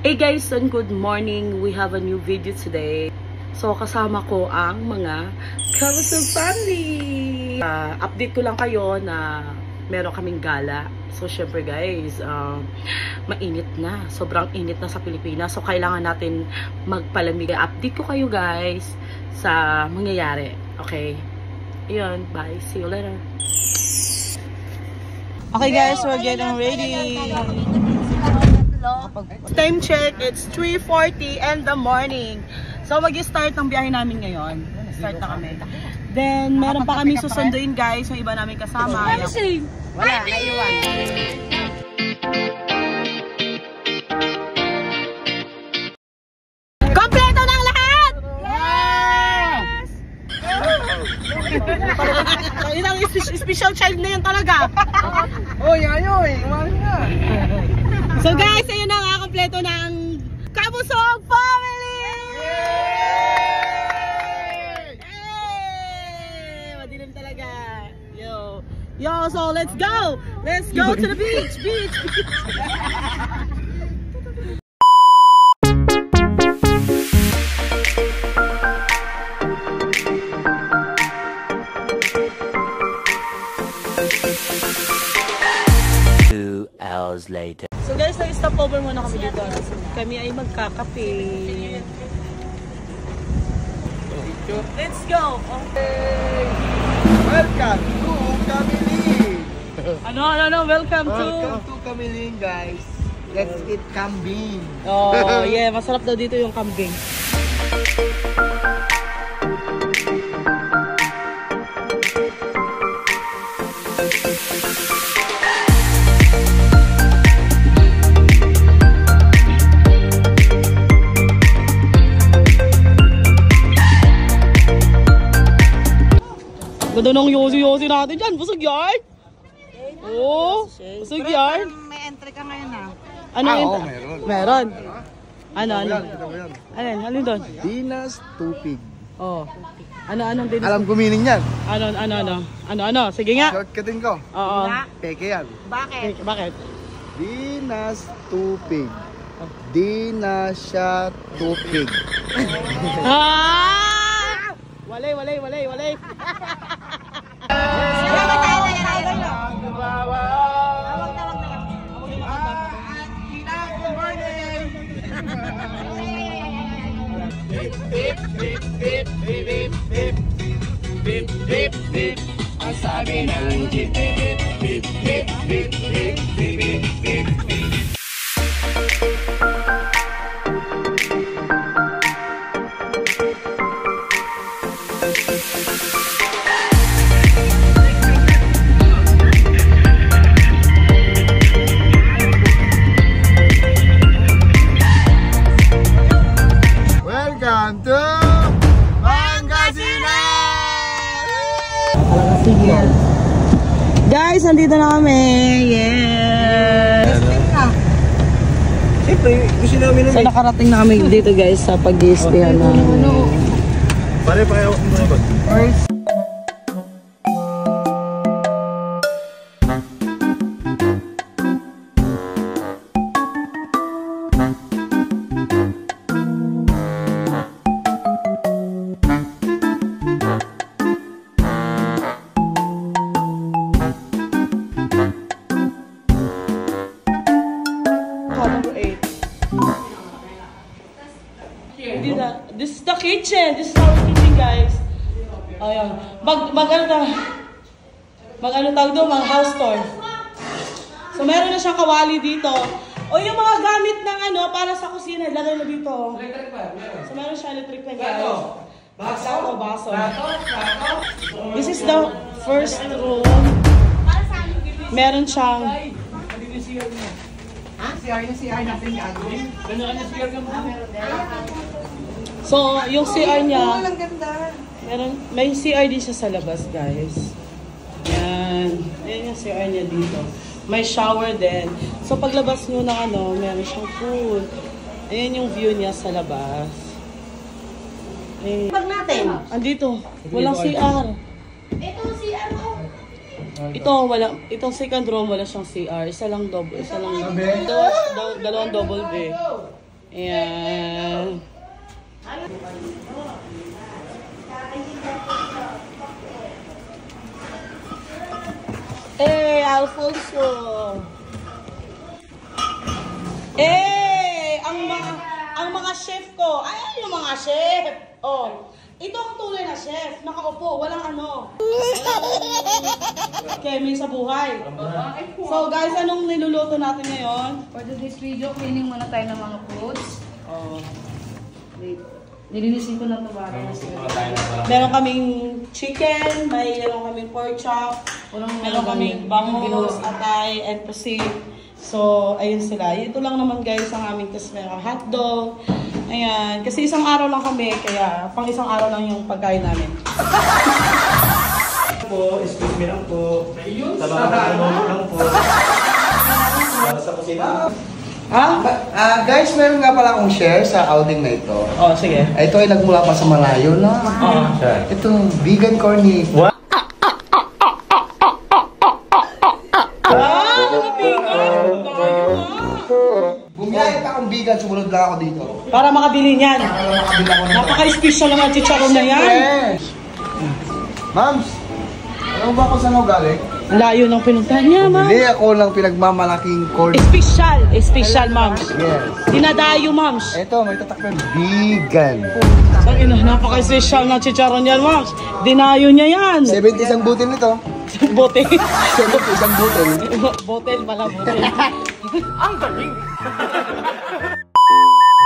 Hey guys, and good morning. We have a new video today. So kasama ko ang mga Kabuso family. Update ko lang kayo na meron kaming gala. So syempre guys, mainit na. Sobrang init na sa Pilipinas. So kailangan natin magpalamig. Update ko kayo guys sa mangyayari. Okay? Ayun, bye. See you later. Okay guys, we're getting ready. Time check, it's 3:40 in the morning. So mag-start ng biyahe namin ngayon. Start na kami. Then meron pa kami susunduin guys, yung iba namin kasama. Wala, naiwan. Kompleto ng lahat! Yes! Yun ang special child na yun talaga. Oy, ayoy, kumari nga. So guys, ayun na nga, kompleto ng Kabusog family! Yay! Madilim talaga. Yo, so let's go! Let's go to the beach! Beach! Hours later. So guys, nag-stop over muna kami dito. Kami ay magkakape. Let's go! Hey! Welcome to Kamiling! Welcome to Kamiling, guys. Let's eat kambing. Oh, yeah, masarap daw dito yung kambing. Ganda ng yosi-yosi natin dyan. Busog yan. Oo. Busog yan. May entry ka ngayon ah. Ano yun? Meron. Ano Ano doon? Dinas Tupig. Oh. Ano din? Alam ko meaning yan. Ano? Sige nga. Shortcutin ko. Oo. Peke yan. Bakit? Bakit? Dinas Tupig. Dinasya Tupig. Ah! Walay. Ang sabi ng jeep, beep, beep, beep, beep, beep, beep, beep, beep. Welcome to Pangasinan! Guys, nandito na kami. Yes! Siyempre, gusto namin So nakarating na kami dito guys sa pag-i-stayan namin. Pare, pakihawak mo na ba? This is the kitchen. This is our kitchen, guys. Ayan. Mag-ano tawag doon? Mag-house tour. So, meron na siyang kawali dito. O yung mga gamit ng para sa kusina, ilagay na dito. So, meron siya electric fan, guys. Baso. This is the first room. Meron siyang... So, yung CR niya, may CR din siya sa labas, guys. Yan. Yan yung CR niya dito. May shower din. So, paglabas nyo ng meron siyang pool. Ayan yung view niya sa labas. Pag natin. Andito. Walang CR. Ito CR mo. Ito, wala. Itong second room, wala siyang CR. Isa lang double. Isa lang. Dalawang double bed. Ayan. Eh, Alfonso. Eh, ang mga chef ko. Ay, yung mga chef. Oh, ito ang tunay na chef. Nakaupo, walang ano. Kemi sa buhay. So guys, anong niluluto natin ngayon? For today's video, cleaning muna tayo ng mga fruits. Oh. Nilinisin ko na ito ba? Meron kaming chicken, meron kaming pork chop, meron kaming bangus, atay, and pusit. So, ayun sila. Ito lang naman guys ang aming tas meron hotdog. Ayan. Kasi isang araw lang kami, kaya pang isang araw lang yung pagkain namin. Po, excuse me lang po. Sa mga katulong lang po. Para sa kusina. Guys, meron nga pala akong share sa outing na ito. Oh, sige. Ito ay nagmula pa sa malayo na. Ito, vegan corny. What? Bumiyayat akong vegan, sumunod lang ako dito. Para makabili niyan. Para makabila ko nito. Napaka-special naman chicharon na yan. Yes! Mams, alam mo ba kung saan ako galing? Ang layo ng pinuntahan niya, ma'am. Hindi ako lang pinagmamalaking corny. Special, ma'ams. Yes. Dinadayo, ma'ams. Ito, may tatakpan. Vegan. Ang ina, napaka-special na chicharon yan, ma'ams. Dinayo niya yan. 70 isang butil nito. Bote. 70 isang butil. Botel pala, botel.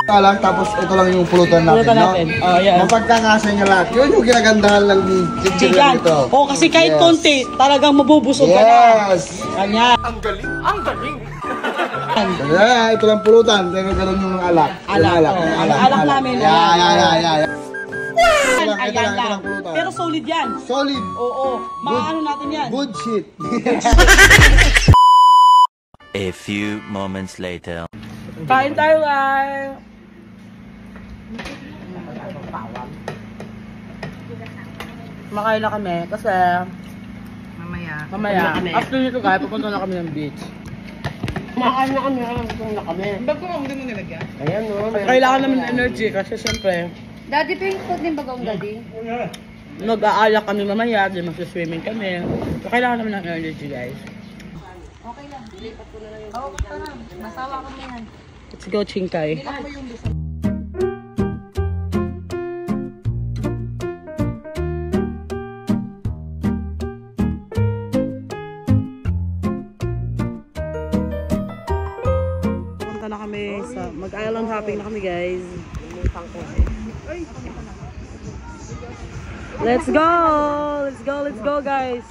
Lang, tapos ito lang yung pulutan natin, Pulutan no? natin. Oh, yan. Mapagkakasa niya lahat. Yun yung ginagandahan lang ni chichirin Chigan. nito. Oh, kasi kahit Yes. konti, talagang mabubusog ka na. Yes! Kanya. Yeah, ito lang pulutan, pero ganun yung alak. Alak, Yung oh. yung Alak namin, Yeah, alak. yeah. Ito lang, Ayan lang. ito lang pulutan. Pero solid yan. Solid. Oo. Maano natin yan. Good shit. A few moments later. Kain tayo, guys. Makain na kami kasi mamaya after nito guys, pupunta na kami ng beach. Makain na kami, gusto na kami. Ba't ko hindi mo nilagyan? Ayan no. Kailangan namin ng energy kasi syempre Daddy, pink food din bagong daddy? nag-aalak kami mamaya, di mag-swimming kami. So kailangan namin ng energy guys. Okay lang. Lipat ko na lang yung... Oh, tara. Masawa ko na yan. Let's go, Chingkay. Punta na kami sa mag-island hopping na kami guys. Let's go! Let's go! Let's go guys!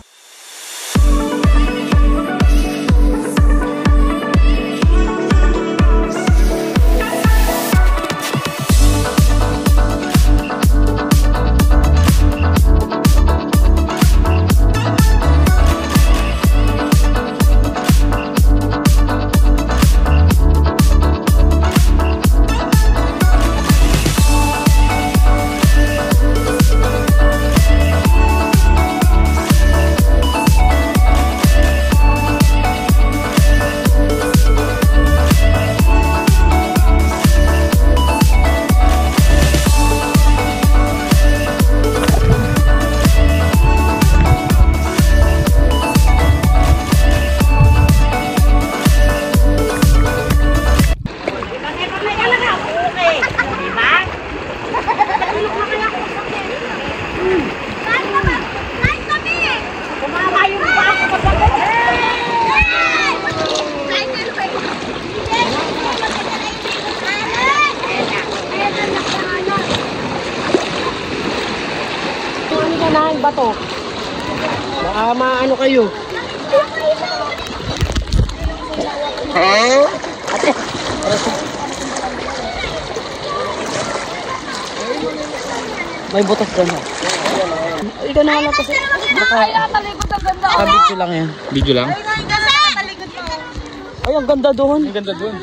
Bato. Baka maano kayo. May butas doon ha. Ikaw na lang kasi. Talikod ang ganda. Video lang yan. Video lang? Ay, ang ganda doon. Ang ganda dun.